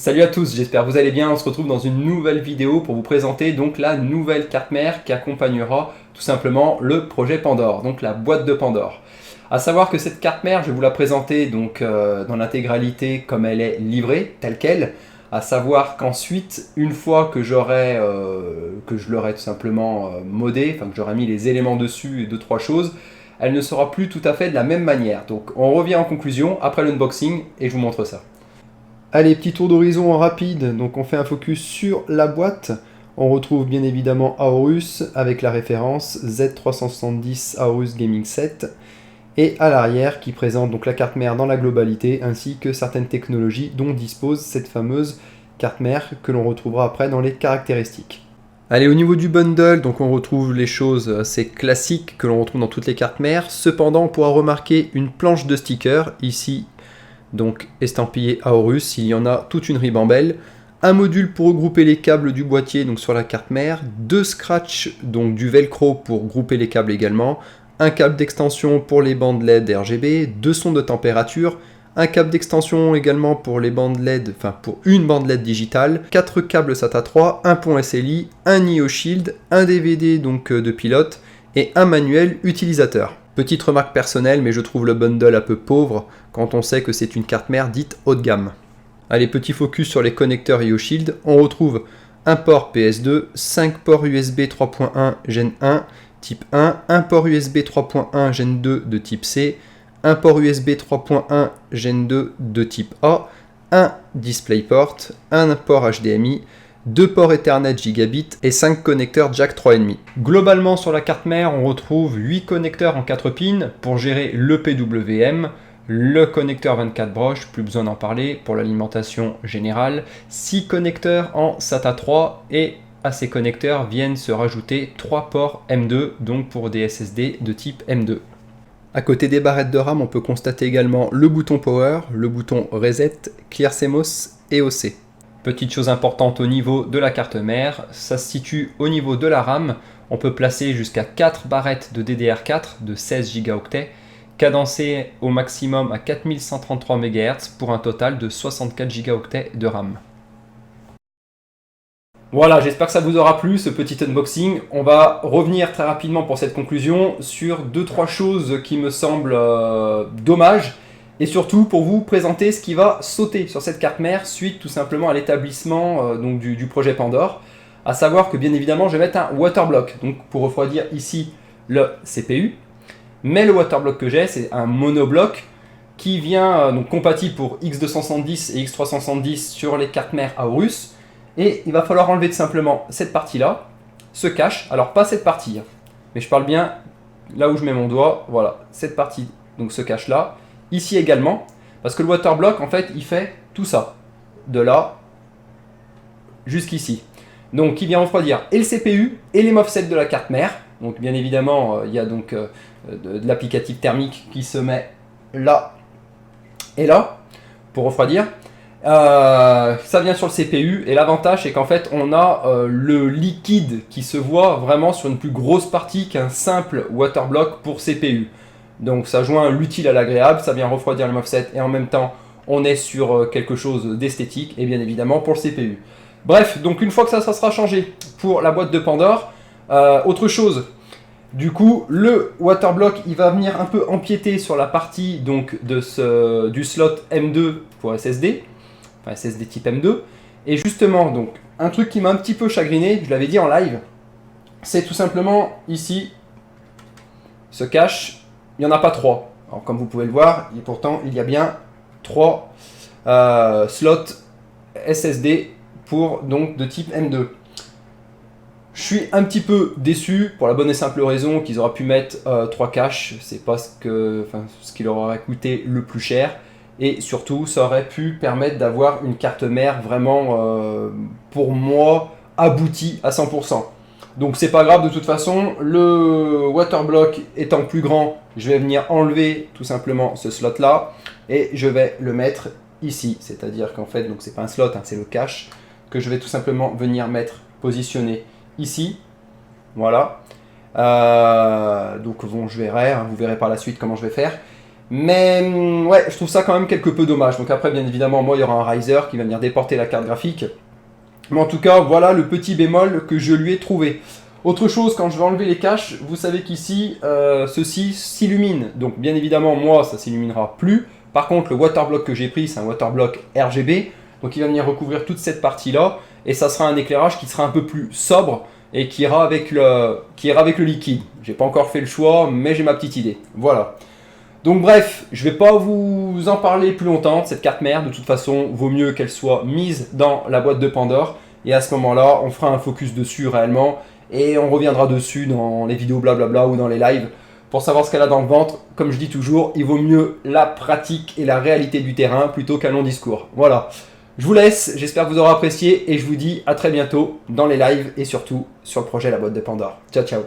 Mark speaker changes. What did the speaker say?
Speaker 1: Salut à tous, j'espère que vous allez bien. On se retrouve dans une nouvelle vidéo pour vous présenter donc la nouvelle carte mère qui accompagnera tout simplement le projet Pandore, donc la boîte de Pandore. A savoir que cette carte mère, je vais vous la présenter donc dans l'intégralité comme elle est livrée, telle quelle. A savoir qu'ensuite, une fois que je l'aurai tout simplement modée, enfin que j'aurai mis les éléments dessus et deux trois choses, elle ne sera plus tout à fait de la même manière. Donc on revient en conclusion après l'unboxing et je vous montre ça. Allez, petit tour d'horizon rapide, donc on fait un focus sur la boîte. On retrouve bien évidemment Aorus avec la référence Z370 Aorus Gaming 7 et à l'arrière qui présente donc la carte mère dans la globalité ainsi que certaines technologies dont dispose cette fameuse carte mère que l'on retrouvera après dans les caractéristiques. Allez, au niveau du bundle, donc on retrouve les choses assez classiques que l'on retrouve dans toutes les cartes mères. Cependant, on pourra remarquer une planche de stickers ici. Donc estampillé Aorus, il y en a toute une ribambelle, un module pour regrouper les câbles du boîtier donc sur la carte mère, deux scratchs donc du velcro pour grouper les câbles également, un câble d'extension pour les bandes LED RGB, deux sondes de température, un câble d'extension également pour les bandes LED, enfin pour une bande LED digitale, 4 câbles SATA 3, un pont SLI, un IO Shield, un DVD donc de pilote et un manuel utilisateur. Petite remarque personnelle, mais je trouve le bundle un peu pauvre quand on sait que c'est une carte mère dite haut de gamme. Allez, petit focus sur les connecteurs IO Shield. On retrouve un port PS2, 5 ports USB 3.1 Gen 1 type 1, un port USB 3.1 Gen 2 de type C, un port USB 3.1 Gen 2 de type A, un DisplayPort, un port HDMI, 2 ports Ethernet Gigabit et 5 connecteurs Jack 3.5. Globalement sur la carte mère, on retrouve 8 connecteurs en 4 pins pour gérer le PWM, le connecteur 24 broches, plus besoin d'en parler pour l'alimentation générale, 6 connecteurs en SATA 3 et à ces connecteurs viennent se rajouter 3 ports M2, donc pour des SSD de type M2. À côté des barrettes de RAM, on peut constater également le bouton Power, le bouton Reset, Clear CMOS et OC. Petite chose importante au niveau de la carte mère, ça se situe au niveau de la RAM. On peut placer jusqu'à 4 barrettes de DDR4 de 16 Go, cadencées au maximum à 4133 MHz pour un total de 64 Go de RAM. Voilà, j'espère que ça vous aura plu ce petit unboxing. On va revenir très rapidement pour cette conclusion sur 2-3 choses qui me semblent dommages. Et surtout pour vous présenter ce qui va sauter sur cette carte mère suite tout simplement à l'établissement du projet Pandore. A savoir que bien évidemment je vais mettre un waterblock donc pour refroidir ici le CPU. Mais le waterblock que j'ai c'est un monobloc qui vient donc compatible pour X270 et X370 sur les cartes mères Aorus. Et il va falloir enlever tout simplement cette partie là, ce cache, alors pas cette partie, hein, mais je parle bien là où je mets mon doigt, voilà, cette partie, donc ce cache là. Ici également, parce que le waterblock, en fait, il fait tout ça. De là jusqu'ici. Donc, il vient refroidir et le CPU et les MOSFET de la carte mère. Donc, bien évidemment, il y a donc de l'applicatif thermique qui se met là et là pour refroidir. Ça vient sur le CPU et l'avantage c'est qu'en fait on a le liquide qui se voit vraiment sur une plus grosse partie qu'un simple waterblock pour CPU. Donc ça joint l'utile à l'agréable, ça vient refroidir le MOSFET et en même temps on est sur quelque chose d'esthétique et bien évidemment pour le CPU. Bref, donc une fois que ça sera changé pour la boîte de Pandore, autre chose, du coup le waterblock il va venir un peu empiéter sur la partie donc du slot M2 pour SSD, enfin SSD type M2, et justement donc un truc qui m'a un petit peu chagriné, je l'avais dit en live, c'est tout simplement ici ce cache. Il n'y en a pas 3. Alors, comme vous pouvez le voir, et pourtant il y a bien 3 slots SSD pour, donc, de type M2. Je suis un petit peu déçu pour la bonne et simple raison qu'ils auraient pu mettre 3 caches. C'est pas ce qui leur aurait coûté le plus cher. Et surtout, ça aurait pu permettre d'avoir une carte mère vraiment, pour moi, aboutie à 100%. Donc c'est pas grave de toute façon, le waterblock étant plus grand, je vais venir enlever tout simplement ce slot là et je vais le mettre ici. C'est-à-dire qu'en fait, donc c'est pas un slot, hein, c'est le cache que je vais tout simplement venir mettre positionné ici. Voilà. Donc bon, je verrai, hein, vous verrez par la suite comment je vais faire. Mais ouais, je trouve ça quand même quelque peu dommage. Donc après, bien évidemment, moi, il y aura un riser qui va venir déporter la carte graphique. Mais en tout cas, voilà le petit bémol que je lui ai trouvé. Autre chose, quand je vais enlever les caches, vous savez qu'ici, ceci s'illumine. Donc bien évidemment, moi, ça s'illuminera plus. Par contre, le waterblock que j'ai pris, c'est un waterblock RGB. Donc il va venir recouvrir toute cette partie-là. Et ça sera un éclairage qui sera un peu plus sobre et qui ira avec le liquide. J'ai pas encore fait le choix, mais j'ai ma petite idée. Voilà. Donc bref, je vais pas vous en parler plus longtemps de cette carte mère. De toute façon, vaut mieux qu'elle soit mise dans la boîte de Pandore. Et à ce moment-là, on fera un focus dessus réellement. Et on reviendra dessus dans les vidéos blablabla ou dans les lives pour savoir ce qu'elle a dans le ventre. Comme je dis toujours, il vaut mieux la pratique et la réalité du terrain plutôt qu'un long discours. Voilà. Je vous laisse, j'espère que vous aurez apprécié et je vous dis à très bientôt dans les lives et surtout sur le projet La Boîte de Pandore. Ciao ciao.